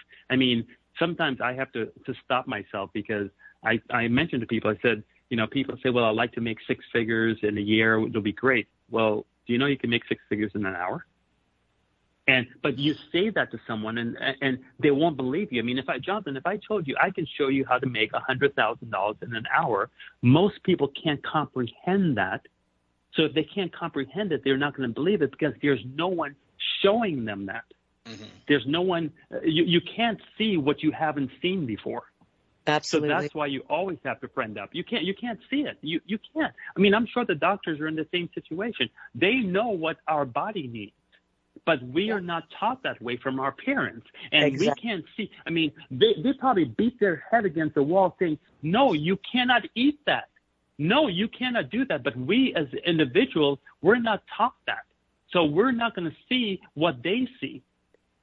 Sometimes I have to stop myself, because I mentioned to people, I said, people say, well, I'd like to make 6 figures in a year. It'll be great. Well, do you know you can make 6 figures in an hour? But you say that to someone and they won't believe you. Johnathan, if I told you I can show you how to make $100,000 in an hour, most people can't comprehend that. So if they can't comprehend it, they're not going to believe it, because there's no one showing them that. Mm-hmm. There's no one, you can't see what you haven't seen before. Absolutely. So that's why you always have to friend up. You can't see it. You can't. I'm sure the doctors are in the same situation. They know what our body needs, but we are not taught that way from our parents. And we can't see. They probably beat their head against the wall saying, no, you cannot eat that. No, you cannot do that. But we as individuals, we're not taught that. So we're not going to see what they see.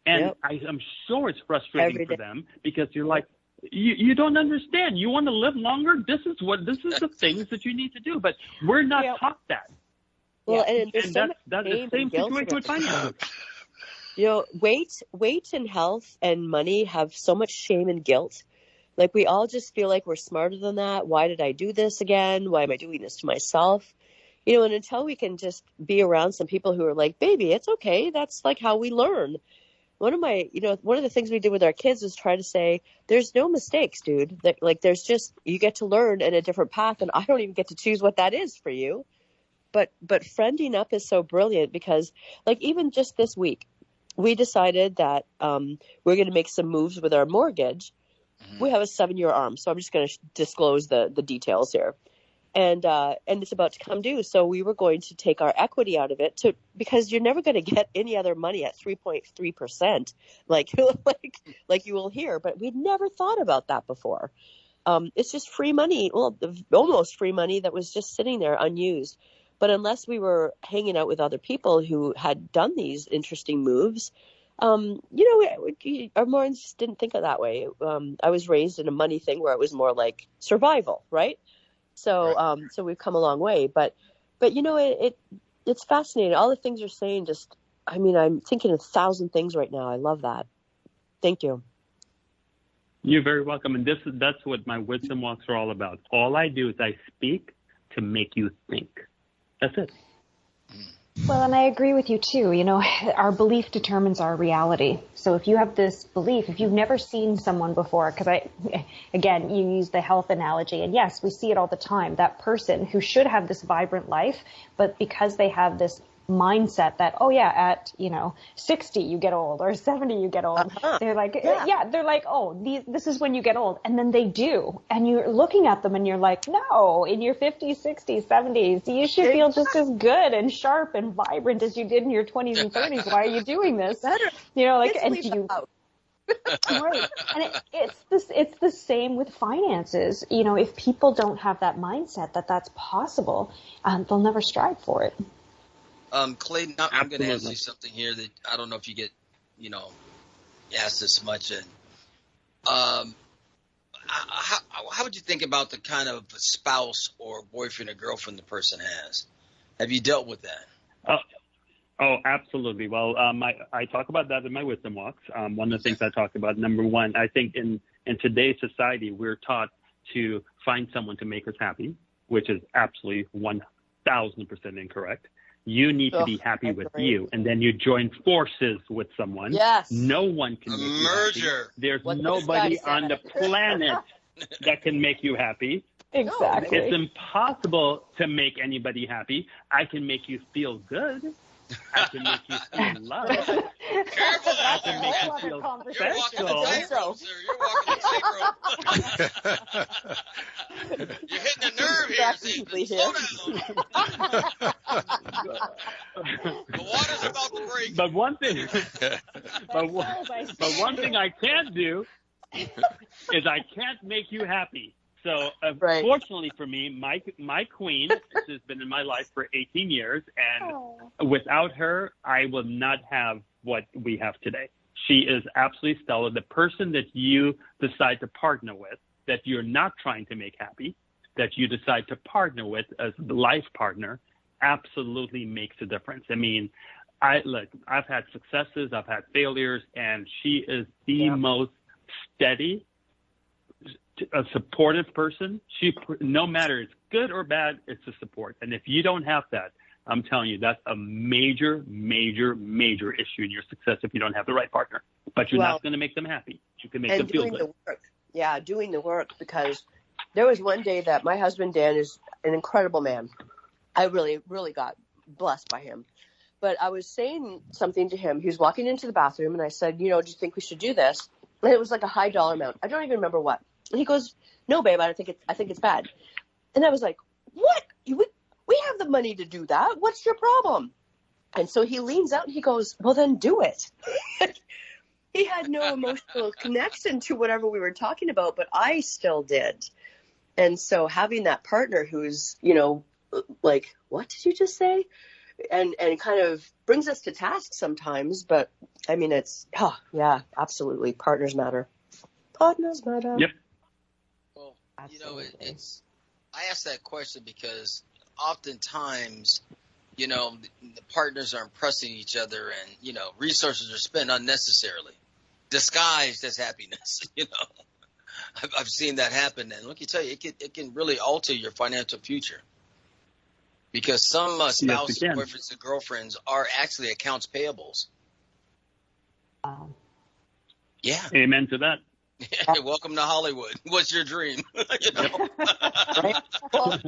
And I'm sure it's frustrating for them, because you're like, you don't understand. You want to live longer? This is the things that you need to do. But we're not taught that. Well, and that's the same situation with finances. Weight and health and money have so much shame and guilt. Like, we all just feel like we're smarter than that. Why did I do this again? Why am I doing this to myself? And until we can just be around some people who are like, baby, it's okay. That's like how we learn. One of the things we did with our kids was try to say, there's no mistakes, dude. There's just, you get to learn in a different path, and I don't even get to choose what that is for you. But friending up is so brilliant, because even just this week, we decided that we're going to make some moves with our mortgage. Mm-hmm. We have a 7-year arm, so I'm just going to disclose the details here. And it's about to come due. So we were going to take our equity out of it because you're never going to get any other money at 3.3%, like you will hear. But we'd never thought about that before. It's just free money, almost free money that was just sitting there unused. But unless we were hanging out with other people who had done these interesting moves, our minds just didn't think of that way. I was raised in a money thing where it was more like survival, right? So, so we've come a long way, but it's fascinating. All the things you're saying, I'm thinking 1,000 things right now. I love that. Thank you. You're very welcome. And that's what my Wisdom Walks are all about. All I do is I speak to make you think. That's it. Well, and I agree with you too. You know, our belief determines our reality. So if you have this belief, if you've never seen someone before, because again, you use the health analogy, and yes, we see it all the time, that person who should have this vibrant life, but because they have this mindset that, oh yeah, at, 60 you get old or 70 you get old. They're like, they're like, oh, this is when you get old. And then they do. And you're looking at them and you're like, no, in your 50s, 60s, 70s, you should feel just as good and sharp and vibrant as you did in your 20s and 30s. Why are you doing this? And do you... Right. And it's the same with finances. If people don't have that mindset that that's possible, they'll never strive for it. Clayton, I'm going to ask you something here that I don't know if you get, asked this much. And how would you think about the kind of spouse or boyfriend or girlfriend the person has? Have you dealt with that? Oh, absolutely. Well, I talk about that in my wisdom walks. One of the things I talk about, number one, I think in today's society, we're taught to find someone to make us happy, which is absolutely 1,000% incorrect. You need to be happy with you, and then you join forces with someone. Yes. No one can make you happy. There's nobody on the planet that can make you happy. Exactly. It's impossible to make anybody happy. I can make you feel good. I can make you feel loved. Careful, I can make you feel special. You're walking the tightrope. You're hitting a nerve here. Slow down. The water's about to break. But one thing I can't do is I can't make you happy. So, fortunately for me, my queen has been in my life for 18 years, and without her, I would not have what we have today. She is absolutely stellar. The person that you decide to partner with, that you're not trying to make happy, that you decide to partner with as a life partner, absolutely makes a difference. I mean, I've had successes, I've had failures, and she is the most steady, a supportive person. She, no matter it's good or bad, it's a support. And if you don't have that, I'm telling you, that's a major, major, major issue in your success if you don't have the right partner. But you're not going to make them happy. You can make them feel good. Doing the work, because there was one day that my husband, Dan, is an incredible man. I really, really got blessed by him. But I was saying something to him. He was walking into the bathroom, and I said, do you think we should do this? And it was like a high dollar amount. I don't even remember what. And he goes, no, babe, I think it's bad. And I was like, what? We have the money to do that. What's your problem? And so he leans out and he goes, well, then do it. He had no emotional connection to whatever we were talking about, but I still did. And so having that partner who's, like, what did you just say? And kind of brings us to task sometimes. But, I mean, it's, absolutely. Partners matter. Partners matter. Yep. Well, it's I ask that question because oftentimes, the partners are impressing each other and, resources are spent unnecessarily, disguised as happiness. I've seen that happen. And let me tell you, it can really alter your financial future because some spouses, boyfriends, and girlfriends are actually accounts payables. Yeah. Amen to that. Welcome to Hollywood. What's your dream? Right? Well,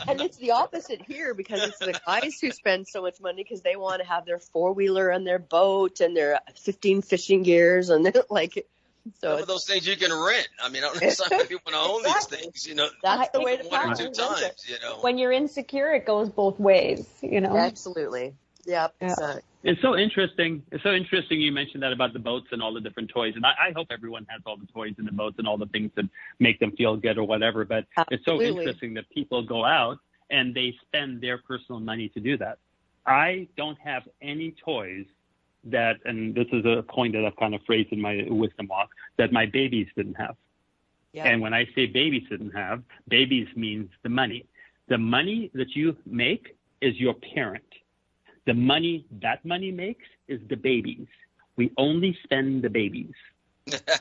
and it's the opposite here because it's the guys who spend so much money because they want to have their 4-wheeler and their boat and their 15 fishing gears and like. So some of those things you can rent. I mean, I don't know some people want to own these things. That's the way to one or two times. When you're insecure, it goes both ways. Absolutely. Yep. Yeah. It's so interesting. It's so interesting you mentioned that about the boats and all the different toys. And I hope everyone has all the toys and the boats and all the things that make them feel good or whatever. But It's so interesting that people go out and they spend their personal money to do that. I don't have any toys that, and this is a point that I've kind of phrased in my wisdom walk, that my babies didn't have. Yeah. And when I say babies didn't have, babies means the money. The money that you make is your parent. The money that money makes is the babies. We only spend the babies.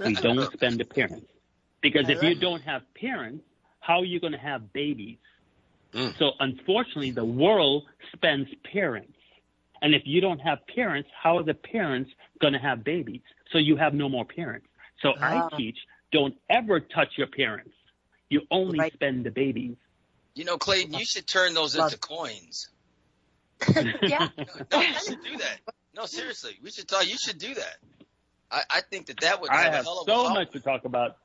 We don't spend the parents. Because if you don't have parents, how are you going to have babies? So unfortunately, the world spends parents. And if you don't have parents, how are the parents going to have babies? So you have no more parents. So I teach, don't ever touch your parents. You only spend the babies. You know, Clayton, you should turn those into coins. Yeah. No, you should do that. No, seriously, we should talk. You should do that. I think that would have a hell of a so much to talk about.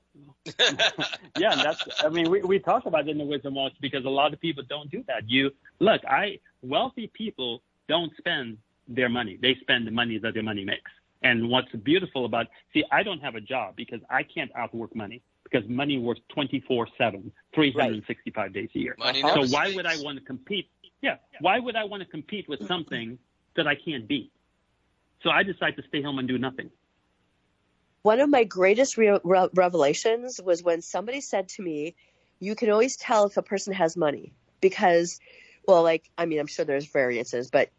Yeah, we talk about it in the Wisdom Walks because a lot of people don't do that. Wealthy people don't spend their money. They spend the money that their money makes. And what's beautiful about, I don't have a job because I can't outwork money because money works 24/7, 365 days a year. So why would I want to compete? Yeah. Why would I want to compete with something that I can't beat? So I decide to stay home and do nothing. One of my greatest revelations was when somebody said to me, you can always tell if a person has money because, I'm sure there's variances, but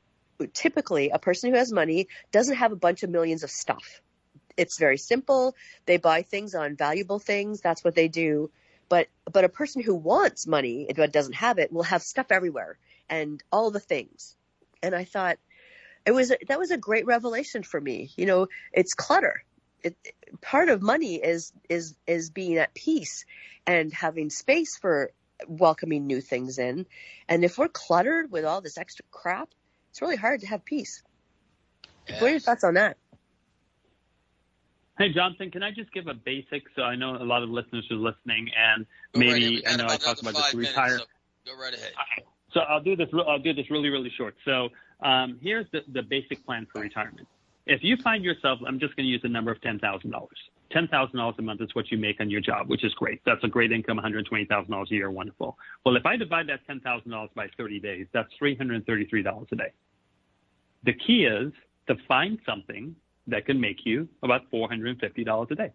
typically a person who has money doesn't have a bunch of millions of stuff. It's very simple. They buy things on valuable things. That's what they do. But a person who wants money but doesn't have it will have stuff everywhere and all the things. And I thought that was a great revelation for me. It's clutter. Part of money is being at peace and having space for welcoming new things in. And if we're cluttered with all this extra crap, it's really hard to have peace. Yes. What are your thoughts on that? Hey, Johnathan, can I just give a basic? So I know a lot of listeners are listening, and maybe I know I'll talk about this retire. So go right ahead. So I'll do this really, really short. So here's the basic plan for retirement. If you find yourself, I'm just going to use the number of $10,000. $10,000 a month is what you make on your job, which is great. That's a great income, $120,000 a year, wonderful. Well, if I divide that $10,000 by 30 days, that's $333 a day. The key is to find something that can make you about $450 a day.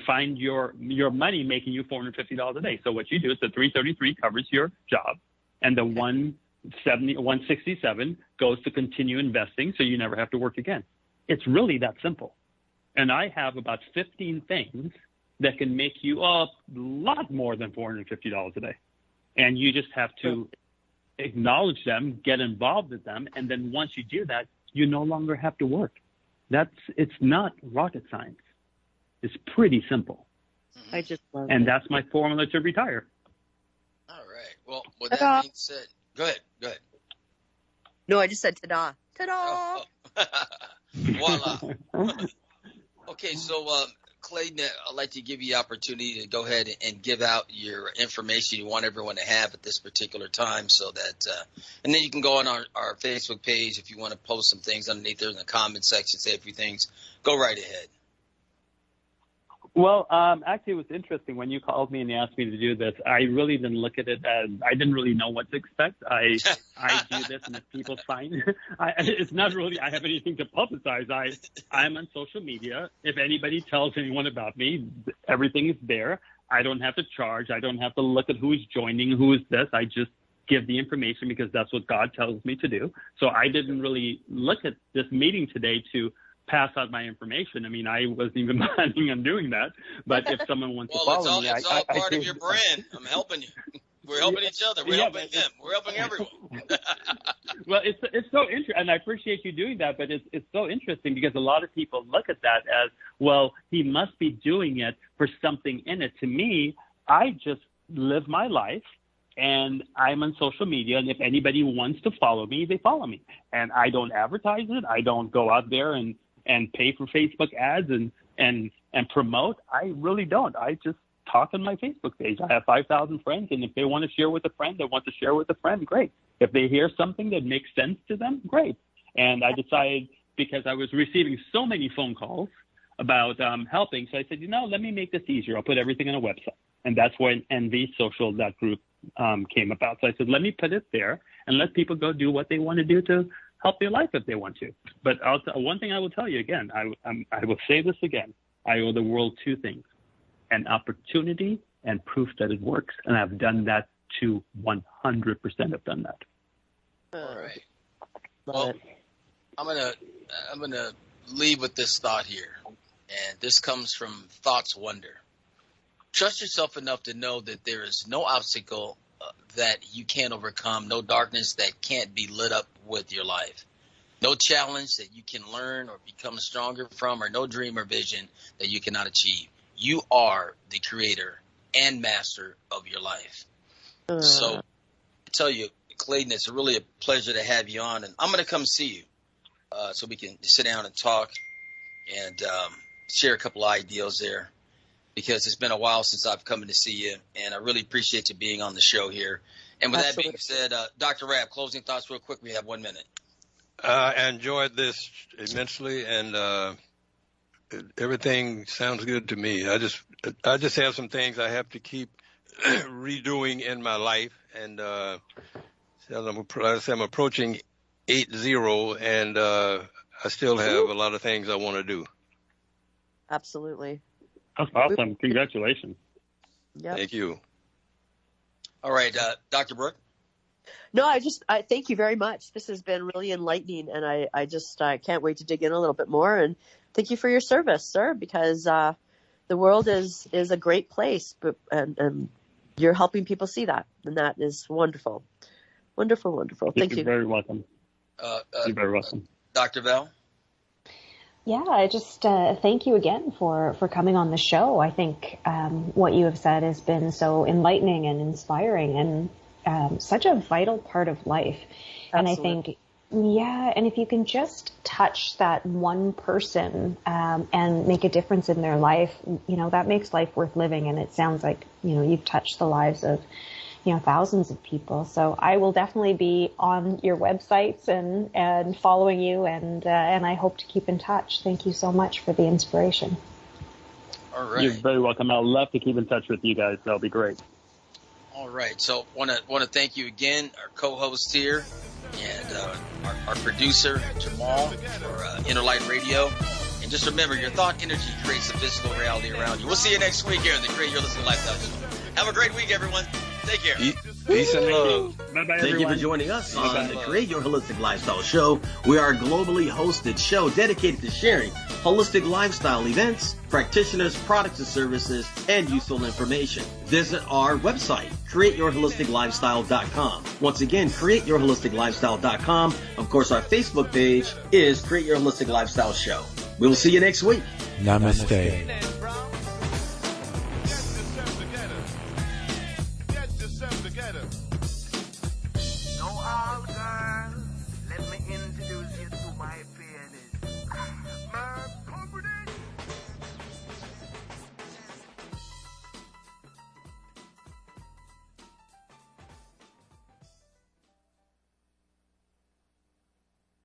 Find your money making you $450 a day. So what you do is the $333 covers your job, and the $167 goes to continue investing, so you never have to work again. It's really that simple. And I have about 15 things that can make you a lot more than $450 a day. And you just have to acknowledge them, get involved with them, and then once you do that, you no longer have to work. It's not rocket science. It's pretty simple. I just love and that's my formula to retire. All right. Well, with that being said, go ahead. No, I just said ta-da. Ta-da! Voila. Okay, so Clayton, I'd like to give you the opportunity to go ahead and give out your information you want everyone to have at this particular time, so that, and then you can go on our Facebook page if you want to post some things underneath there in the comment section, say a few things. Go right ahead. Well, actually, it was interesting when you called me and you asked me to do this. I really didn't look at it as I didn't really know what to expect. I do this, and if people find it's not really I have anything to publicize. I'm on social media. If anybody tells anyone about me, everything is there. I don't have to charge. I don't have to look at who's joining, who is this. I just give the information because that's what God tells me to do. So I didn't really look at this meeting today to pass out my information. I mean, I wasn't even planning on doing that. But if someone wants to follow me, it's all part of your brand. I'm helping you. We're helping each other. We're helping them. We're helping everyone. Well, it's so interesting, and I appreciate you doing that. But it's so interesting because a lot of people look at that as, well, he must be doing it for something in it. To me, I just live my life. And I'm on social media, and if anybody wants to follow me, they follow me. And I don't advertise it. I don't go out there and pay for Facebook ads and promote. I really don't. I just talk on my Facebook page. I have 5,000 friends, and if they want to share with a friend, they want to share with a friend, great. If they hear something that makes sense to them, great. And I decided, because I was receiving so many phone calls about helping, so I said, let me make this easier. I'll put everything on a website. And that's when NV Social, that group, came about. So I said, let me put it there and let people go do what they want to do to help their life if they want to. But one thing I will tell you again, I will say this again. I owe the world two things: an opportunity and proof that it works. And I've done that to 100% have done that. All right. Well, I'm gonna leave with this thought here. And this comes from Thought's Wonder. Trust yourself enough to know that there is no obstacle that you can't overcome, no darkness that can't be lit up with your life. No challenge that you can learn or become stronger from, or no dream or vision that you cannot achieve. You are the creator and master of your life. So I tell you, Clayton, it's really a pleasure to have you on, and I'm going to come see you so we can sit down and talk and share a couple of ideas there, because it's been a while since I've come in to see you, and I really appreciate you being on the show here. And with that being said, Dr. Rabb, closing thoughts real quick. We have 1 minute. I enjoyed this immensely, and everything sounds good to me. I just have some things I have to keep redoing in my life, and I'm approaching 8-0, and I still have a lot of things I want to do. Absolutely. That's awesome. Congratulations. Yep. Thank you. All right, Dr. Brookh. No, I thank you very much. This has been really enlightening, and I can't wait to dig in a little bit more. And thank you for your service, sir, because the world is a great place, and you're helping people see that, and that is wonderful. Wonderful, wonderful. Thank you. You're very welcome. You're very welcome. Dr. Val? Yeah, I just thank you again for coming on the show. I think what you have said has been so enlightening and inspiring, and such a vital part of life. Absolutely. And I think, and if you can just touch that one person and make a difference in their life, that makes life worth living. And it sounds like, you've touched the lives of, thousands of people. So I will definitely be on your websites and following you, and I hope to keep in touch. Thank you so much for the inspiration. All right. You're very welcome. I'd love to keep in touch with you guys. That'll be great. All right. So want to thank you again, our co-host here, and our producer, Jamal, for Inner Light Radio. And just remember, your thought energy creates the physical reality around you. We'll see you next week here in the Create Your Holistic Lifestyle Show. Have a great week, everyone. Take care. Peace and love. Bye-bye, Thank you for joining us on the Create Your Holistic Lifestyle Show. We are a globally hosted show dedicated to sharing holistic lifestyle events, practitioners, products and services, and useful information. Visit our website, createyourholisticlifestyle.com. Once again, createyourholisticlifestyle.com. Of course, our Facebook page is Create Your Holistic Lifestyle Show. We will see you next week. Namaste.